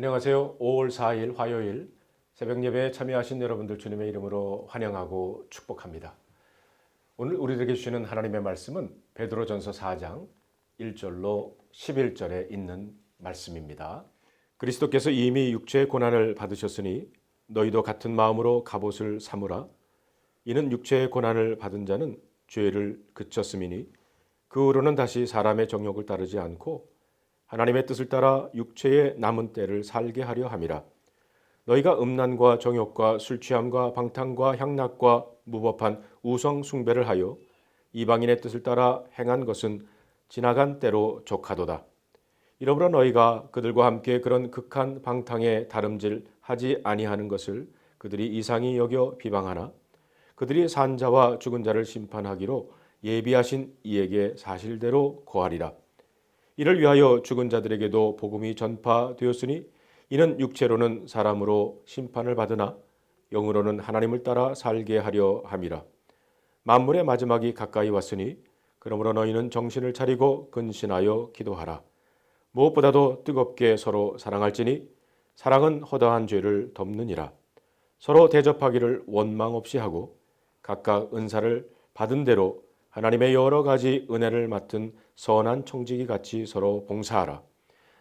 안녕하세요. 5월 4일 화요일 새벽 예배에 참여하신 여러분들 주님의 이름으로 환영하고 축복합니다. 오늘 우리들에게 주시는 하나님의 말씀은 베드로전서 4장 1절로 11절에 있는 말씀입니다. 그리스도께서 이미 육체의 고난을 받으셨으니 너희도 같은 마음으로 갑옷을 삼으라. 이는 육체의 고난을 받은 자는 죄를 그쳤음이니 그 후로는 다시 사람의 정욕을 따르지 않고 하나님의 뜻을 따라 육체의 남은 때를 살게 하려 함이라. 너희가 음란과 정욕과 술 취함과 방탕과 향락과 무법한 우상 숭배를 하여 이방인의 뜻을 따라 행한 것은 지나간 때로 족하도다. 이러므로 너희가 그들과 함께 그런 극한 방탕에 다름질하지 아니하는 것을 그들이 이상히 여겨 비방하나 그들이 산 자와 죽은 자를 심판하기로 예비하신 이에게 사실대로 고하리라. 이를 위하여 죽은 자들에게도 복음이 전파되었으니 이는 육체로는 사람으로 심판을 받으나 영으로는 하나님을 따라 살게 하려 함이라. 만물의 마지막이 가까이 왔으니 그러므로 너희는 정신을 차리고 근신하여 기도하라. 무엇보다도 뜨겁게 서로 사랑할지니 사랑은 허다한 죄를 덮느니라. 서로 대접하기를 원망 없이 하고 각각 은사를 받은 대로 하나님의 여러 가지 은혜를 맡은 선한 청지기 같이 서로 봉사하라.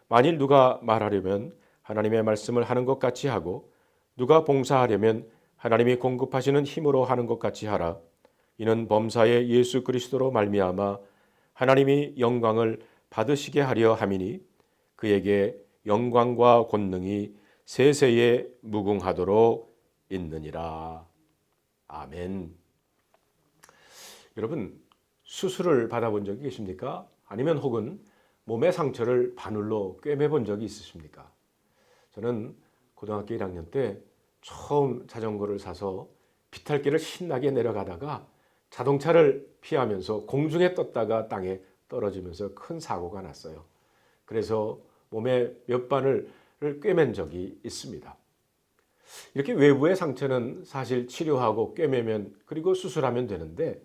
만일 누가 말하려면 하나님의 말씀을 하는 것 같이 하고 누가 봉사하려면 하나님이 공급하시는 힘으로 하는 것 같이 하라. 이는 범사의 예수 그리스도로 말미암아 하나님이 영광을 받으시게 하려 함이니 그에게 영광과 권능이 세세에 무궁하도록 있느니라. 아멘. 여러분, 수술을 받아본 적이 계십니까? 아니면 혹은 몸의 상처를 바늘로 꿰매본 적이 있으십니까? 저는 고등학교 1학년 때 처음 자전거를 사서 비탈길을 신나게 내려가다가 자동차를 피하면서 공중에 떴다가 땅에 떨어지면서 큰 사고가 났어요. 그래서 몸에 몇 바늘을 꿰맨 적이 있습니다. 이렇게 외부의 상처는 사실 치료하고 꿰매면 그리고 수술하면 되는데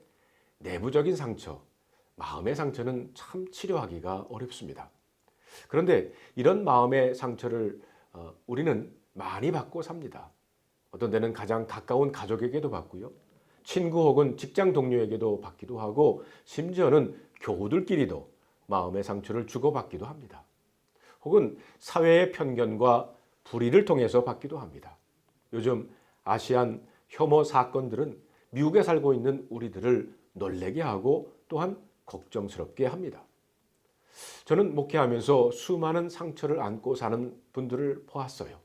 내부적인 상처, 마음의 상처는 참 치료하기가 어렵습니다. 그런데 이런 마음의 상처를 우리는 많이 받고 삽니다. 어떤 때는 가장 가까운 가족에게도 받고요. 친구 혹은 직장 동료에게도 받기도 하고 심지어는 교우들끼리도 마음의 상처를 주고받기도 합니다. 혹은 사회의 편견과 불의를 통해서 받기도 합니다. 요즘 아시안 혐오 사건들은 미국에 살고 있는 우리들을 놀래게 하고 또한 걱정스럽게 합니다. 저는 목회하면서 수많은 상처를 안고 사는 분들을 보았어요.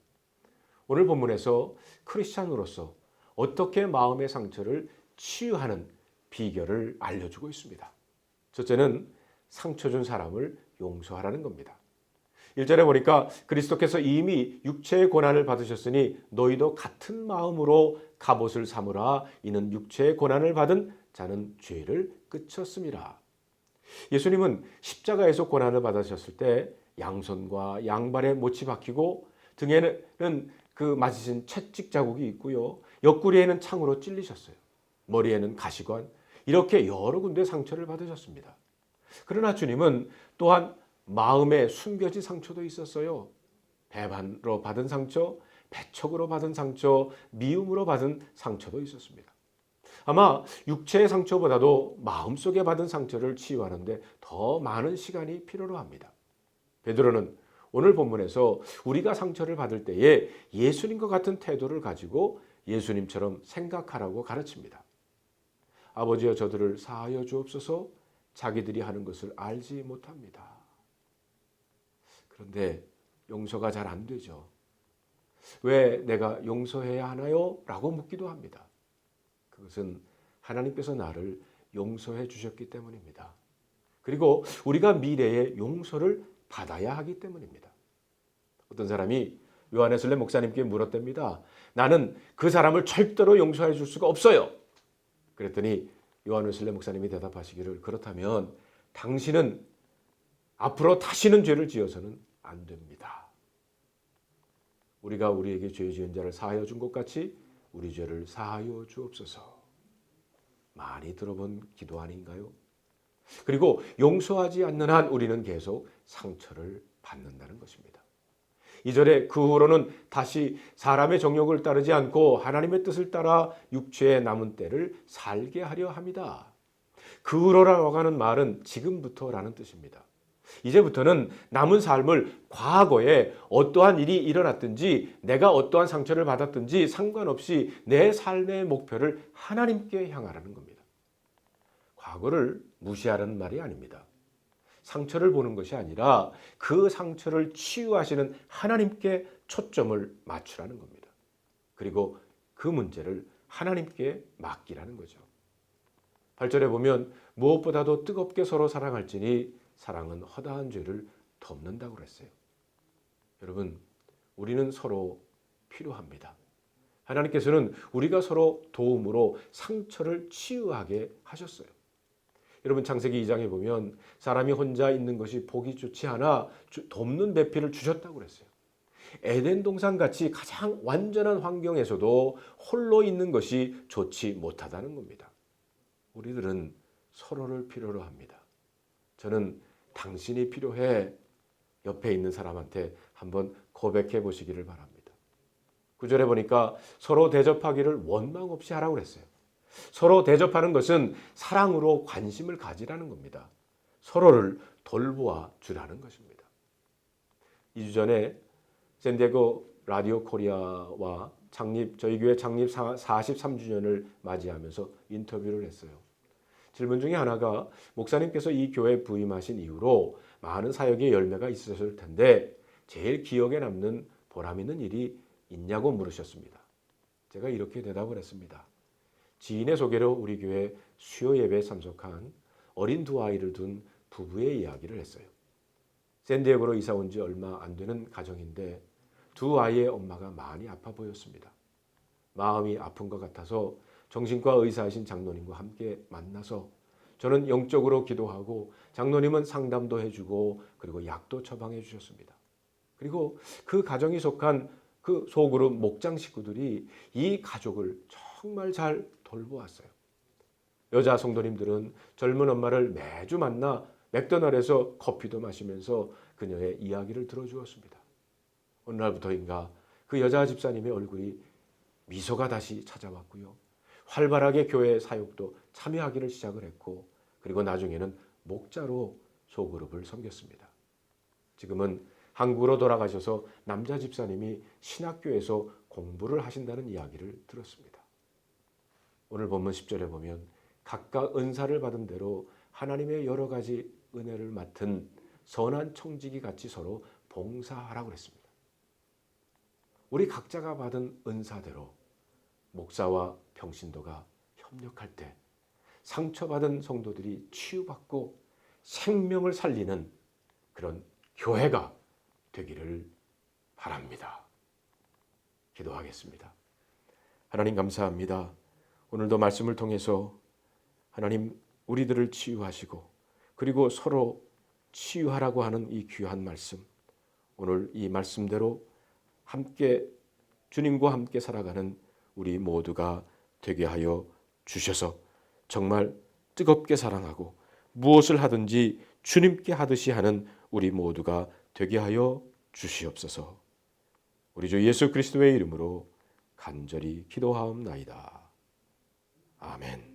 오늘 본문에서 크리스찬으로서 어떻게 마음의 상처를 치유하는 비결을 알려주고 있습니다. 첫째는 상처 준 사람을 용서하라는 겁니다. 1절에 보니까 그리스도께서 이미 육체의 고난을 받으셨으니 너희도 같은 마음으로 갑옷을 삼으라. 이는 육체의 고난을 받은 자는 죄를 그쳤음이라. 예수님은 십자가에서 고난을 받으셨을 때 양손과 양발에 못이 박히고 등에는 그 맞으신 채찍 자국이 있고요. 옆구리에는 창으로 찔리셨어요. 머리에는 가시관, 이렇게 여러 군데 상처를 받으셨습니다. 그러나 주님은 또한 마음에 숨겨진 상처도 있었어요. 배반으로 받은 상처, 배척으로 받은 상처, 미움으로 받은 상처도 있었습니다. 아마 육체의 상처보다도 마음속에 받은 상처를 치유하는데 더 많은 시간이 필요로 합니다. 베드로는 오늘 본문에서 우리가 상처를 받을 때에 예수님과 같은 태도를 가지고 예수님처럼 생각하라고 가르칩니다. 아버지여 저들을 사하여 주옵소서. 자기들이 하는 것을 알지 못합니다. 그런데 용서가 잘 안 되죠. 왜 내가 용서해야 하나요? 라고 묻기도 합니다. 그것은 하나님께서 나를 용서해 주셨기 때문입니다. 그리고 우리가 미래에 용서를 받아야 하기 때문입니다. 어떤 사람이 요한웨슬리 목사님께 물었답니다. 나는 그 사람을 절대로 용서해 줄 수가 없어요. 그랬더니 요한웨슬리 목사님이 대답하시기를 그렇다면 당신은 앞으로 다시는 죄를 지어서는 안 됩니다. 우리가 우리에게 죄 지은 자를 사하여 준 것 같이 우리 죄를 사하여 주옵소서. 많이 들어본 기도 아닌가요? 그리고 용서하지 않는 한 우리는 계속 상처를 받는다는 것입니다. 2절에 그 후로는 다시 사람의 정욕을 따르지 않고 하나님의 뜻을 따라 육체의 남은 때를 살게 하려 함이다. 그 후로라고 하는 말은 지금부터라는 뜻입니다. 이제부터는 남은 삶을 과거에 어떠한 일이 일어났든지 내가 어떠한 상처를 받았든지 상관없이 내 삶의 목표를 하나님께 향하라는 겁니다. 과거를 무시하라는 말이 아닙니다. 상처를 보는 것이 아니라 그 상처를 치유하시는 하나님께 초점을 맞추라는 겁니다. 그리고 그 문제를 하나님께 맡기라는 거죠. 8절에 보면 무엇보다도 뜨겁게 서로 사랑할지니 사랑은 허다한 죄를 덮는다고 그랬어요. 여러분, 우리는 서로 필요합니다. 하나님께서는 우리가 서로 도움으로 상처를 치유하게 하셨어요. 여러분, 창세기 2장에 보면 사람이 혼자 있는 것이 보기 좋지 않아 돕는 배필을 주셨다고 그랬어요. 에덴 동산같이 가장 완전한 환경에서도 홀로 있는 것이 좋지 못하다는 겁니다. 우리들은 서로를 필요로 합니다. 저는 당신이 필요해 옆에 있는 사람한테 한번 고백해 보시기를 바랍니다. 9절에 보니까 서로 대접하기를 원망 없이 하라고 그랬어요. 서로 대접하는 것은 사랑으로 관심을 가지라는 겁니다. 서로를 돌보아 주라는 것입니다. 2주 전에 샌디에고 라디오 코리아와 저희 교회 창립 43주년을 맞이하면서 인터뷰를 했어요. 질문 중에 하나가 목사님께서 이 교회에 부임하신 이후로 많은 사역의 열매가 있으셨을 텐데 제일 기억에 남는 보람 있는 일이 있냐고 물으셨습니다. 제가 이렇게 대답을 했습니다. 지인의 소개로 우리 교회 수요 예배에 참석한 어린 두 아이를 둔 부부의 이야기를 했어요. 샌디에고로 이사 온 지 얼마 안 되는 가정인데 두 아이의 엄마가 많이 아파 보였습니다. 마음이 아픈 것 같아서 정신과 의사이신 장로님과 함께 만나서 저는 영적으로 기도하고 장로님은 상담도 해주고 그리고 약도 처방해 주셨습니다. 그리고 그 가정이 속한 그 소그룹 목장 식구들이 이 가족을 정말 잘 돌보았어요. 여자 성도님들은 젊은 엄마를 매주 만나 맥도날드에서 커피도 마시면서 그녀의 이야기를 들어주었습니다. 어느 날부터인가 그 여자 집사님의 얼굴이 미소가 다시 찾아왔고요. 활발하게 교회 사역도 참여하기를 시작을 했고 그리고 나중에는 목자로 소그룹을 섬겼습니다. 지금은 한국으로 돌아가셔서 남자 집사님이 신학교에서 공부를 하신다는 이야기를 들었습니다. 오늘 본문 10절에 보면 각각 은사를 받은 대로 하나님의 여러 가지 은혜를 맡은 선한 청지기 같이 서로 봉사하라고 그랬습니다. 우리 각자가 받은 은사대로 목사와 평신도가 협력할 때 상처받은 성도들이 치유받고 생명을 살리는 그런 교회가 되기를 바랍니다. 기도하겠습니다. 하나님 감사합니다. 오늘도 말씀을 통해서 하나님 우리들을 치유하시고 그리고 서로 치유하라고 하는 이 귀한 말씀, 오늘 이 말씀대로 함께 주님과 함께 살아가는 우리 모두가 되게 하여 주셔서 정말 뜨겁게 사랑하고 무엇을 하든지 주님께 하듯이 하는 우리 모두가 되게 하여 주시옵소서. 우리 주 예수 그리스도의 이름으로 간절히 기도하옵나이다. 아멘.